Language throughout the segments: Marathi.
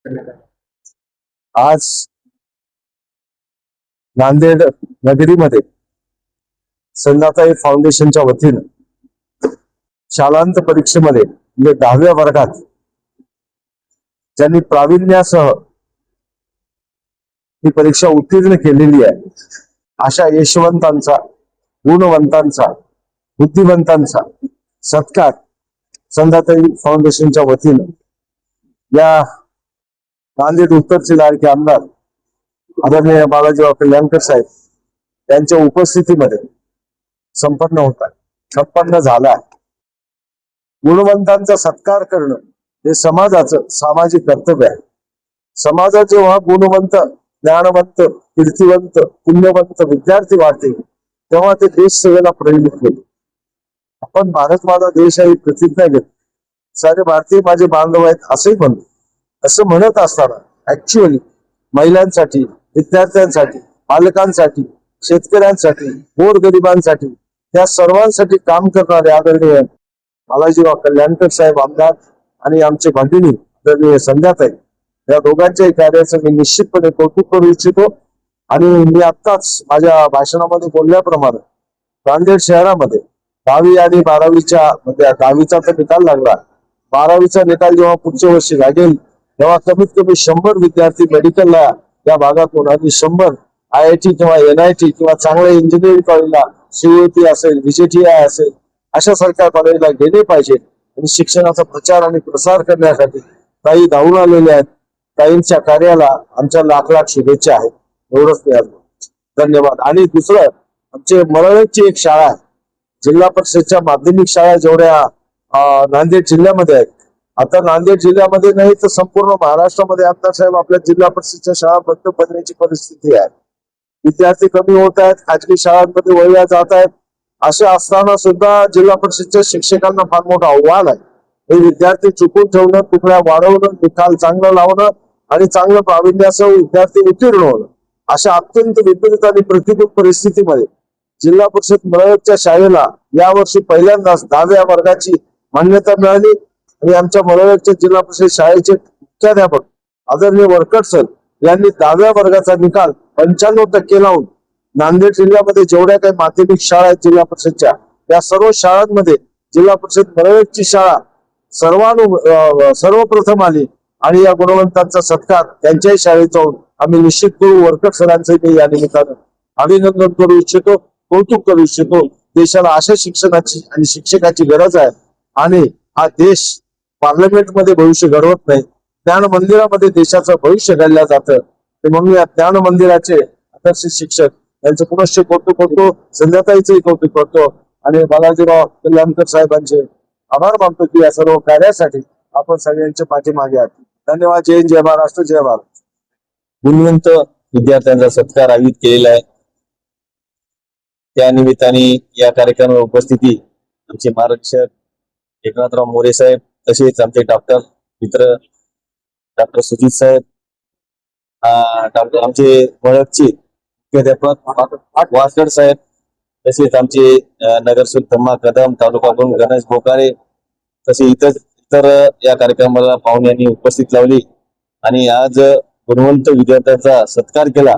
आज नांदेड नगरीमध्ये संध्याताई फाउंडेशनच्या वतीनं शालांत परीक्षेमध्ये म्हणजे 10व्या वर्गात ज्यांनी प्रावीण्यासह ही परीक्षा उत्तीर्ण केलेली आहे अशा यशवंतांचा, गुणवंतांचा, बुद्धिवंतांचा सत्कार संध्याताई फाउंडेशनच्या वतीनं या नांदेड उत्तरचे लाडके आमदार आदरणीय बालाजीराव कल्याणकर साहेब यांच्या उपस्थितीमध्ये संपन्न झाला. गुणवंतांचा सत्कार करणं हे समाजाचं सामाजिक कर्तव्य आहे. समाजात जेव्हा गुणवंत, ज्ञानवंत, कीर्तिवंत, पुण्यवंत विद्यार्थी वाढते तेव्हा ते देश सेवेला प्रेरित होते. आपण भारत माझा देश आहे प्रतिज्ञा घेतो, सारे भारतीय माझे बांधव आहेत असंही म्हणतो. असं म्हणत असताना ऍक्च्युअली महिलांसाठी, विद्यार्थ्यांसाठी, पालकांसाठी, शेतकऱ्यांसाठी, गोरगरिबांसाठी, त्या सर्वांसाठी काम करणारे आदरणीय बालाजीराव कल्याणकर साहेब आमदार आणि आमचे भगिनी आदरणीय संध्याताई या दोघांच्याही कार्याचं मी निश्चितपणे कौतुक करू इच्छितो. आणि मी आत्ताच माझ्या भाषणामध्ये बोलल्याप्रमाणे नांदेड शहरामध्ये 10वी आणि 12वीच्या म्हणजे 10वीचा तर निकाल लागला, 12वीचा निकाल जेव्हा पुढच्या वर्षी लागेल तेव्हा कमीत कमी 100 विद्यार्थी मेडिकलला या भागातून आणि 100 IIT किंवा NIT किंवा चांगल्या इंजिनिअरिंग कॉलेजला, CUT असेल, VJTI असेल, अशा सारख्या कॉलेजला गेले पाहिजे. आणि शिक्षणाचा प्रचार आणि प्रसार करण्यासाठी काही धावून आलेले आहेत. काहींच्या कार्याला आमच्या लाख लाख शुभेच्छा आहेत. एवढंच मी आज धन्यवाद. आणि दुसरं, आमचे मरळची एक शाळा आहे, जिल्हा परिषदच्या माध्यमिक शाळा जेवढ्या नांदेड जिल्ह्यामध्ये आहेत, आता नांदेड जिल्ह्यामध्ये नाही तर संपूर्ण महाराष्ट्रामध्ये आमदार साहेब आपल्या जिल्हा परिषदच्या शाळा बंद पडण्याची परिस्थिती आहे. विद्यार्थी कमी होत आहेत, खाजगी शाळांमध्ये वळल्या जात आहेत. असे असताना सुद्धा जिल्हा परिषदच्या शिक्षकांना फार मोठं आव्हान आहे. हे विद्यार्थी चुकून ठेवणं, तुकड्या वाढवणं, निकाल चांगलं लावणं आणि चांगलं प्रावीण्यासह विद्यार्थी उत्तीर्ण होणं, अशा अत्यंत विपरीत आणि प्रतिकूल परिस्थितीमध्ये जिल्हा परिषद मरळच्या शाळेला यावर्षी पहिल्यांदाच 10व्या वर्गाची मान्यता मिळाली. आणि आमच्या मरळच्या जिल्हा परिषद शाळेचे मुख्याध्यापक आदरणीय वरकड सर यांनी 10व्या वर्गाचा निकाल 95% लावून नांदेड जिल्ह्यामध्ये जेवढ्या काही माध्यमिक शाळा आहेत जिल्हा परिषदच्या, त्या सर्व शाळांमध्ये जिल्हा परिषद मरळची शाळा सर्वप्रथम आली. आणि या गुणवंतांचा सत्कार त्यांच्याही शाळेत जाऊन आम्ही निश्चित करू. वरकड सरांचे या निमित्तानं अभिनंदन करू इच्छितो, कौतुक करू इच्छितो. देशाला अशा शिक्षणाची आणि शिक्षकाची गरज आहे. आणि हा देश पार्लमेंटमध्ये भविष्य घडवत नाही, ज्ञान मंदिरामध्ये देशाचं भविष्य घडलं जातं. म्हणून या ज्ञान मंदिराचे आदर्श शिक्षक यांचं पुनश्च कौतुक करतो, संध्याताईचंही कौतुक करतो आणि बालाजीराव कल्याणकर साहेबांचे आभार मानतो की या सर्व कार्यासाठी आपण सगळ्यांच्या पाठीमागे आहात. धन्यवाद. जय हिंद, जय महाराष्ट्र, जय भारत. गुणवंत विद्यार्थ्यांचा सत्कार आयोजित केलेला आहे. त्या निमित्ताने या कार्यक्रमाला उपस्थिती आमचे मार्गदर्शक एकनाथराव मोरे साहेब, तसेच आमचे डॉक्टर मित्र डॉक्टर सुजित साहेब, डॉक्टर आमचे मळकचे मुख्याध्यापक वासगड साहेब, तसेच आमचे नगरसेवक धम्मा कदम, तालुका प्रमुख गणेश बोकारे, तसे इतर या कार्यक्रमाला पाहुण्यांनी उपस्थित लावली. आणि आज गुणवंत विद्यार्थ्यांचा सत्कार केला.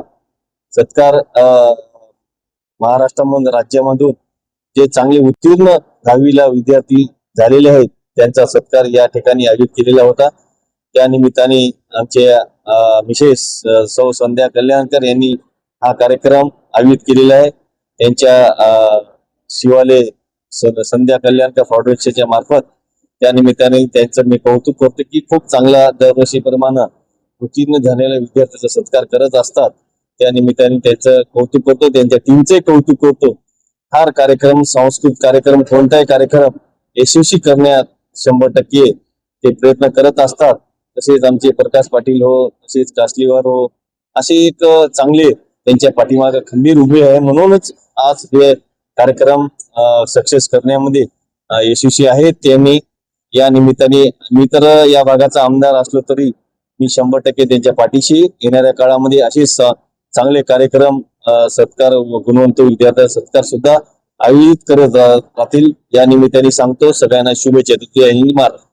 सत्कार महाराष्ट्रामधून, राज्यामधून जे चांगले उत्तीर्ण 10वीला विद्यार्थी झालेले आहेत त्यांचा सत्कार या ठिकाणी आयोजित केलेला होता. त्या निमित्ताने आमचे मिसेस सौ संध्या कल्याणकर यांनी हा कार्यक्रम आयोजित केलेला आहे. त्यांच्या शिवाले संध्या कल्याणकर फाउंडेशनच्या मार्फत. त्या निमित्ताने त्यांचं मी कौतुक करतो की खूप चांगला दरवर्षीप्रमाणे उत्तीर्ण झालेल्या विद्यार्थ्यांचा सत्कार करत असतात. त्या निमित्ताने त्यांचं कौतुक करतो, त्यांच्या टीमचे कौतुक करतो. हा कार्यक्रम, सांस्कृतिक कार्यक्रम, कोणताही कार्यक्रम यशस्वी करण्यात 100% ते प्रयत्न करत असतात. तसेच आमचे प्रकाश पाटील हो, तसेच कासलीवार हो, असे एक चांगले त्यांच्या पाठीमागे खंबीर उभे आहे. म्हणूनच आज हे कार्यक्रम सक्सेस करण्यामध्ये यशस्वी आहेत. त्यांनी या निमित्ताने, मी तर या भागाचा आमदार असलो तरी मी 100% त्यांच्या पाठीशी येणाऱ्या काळामध्ये असे चांगले कार्यक्रम, सत्कार, गुणवंत विद्यार्थी सत्कार सुद्धा आयोजित करत राहतील. या निमित्ताने सांगतो सगळ्यांना शुभेच्छा. जय हिंद, महाराष्ट्र.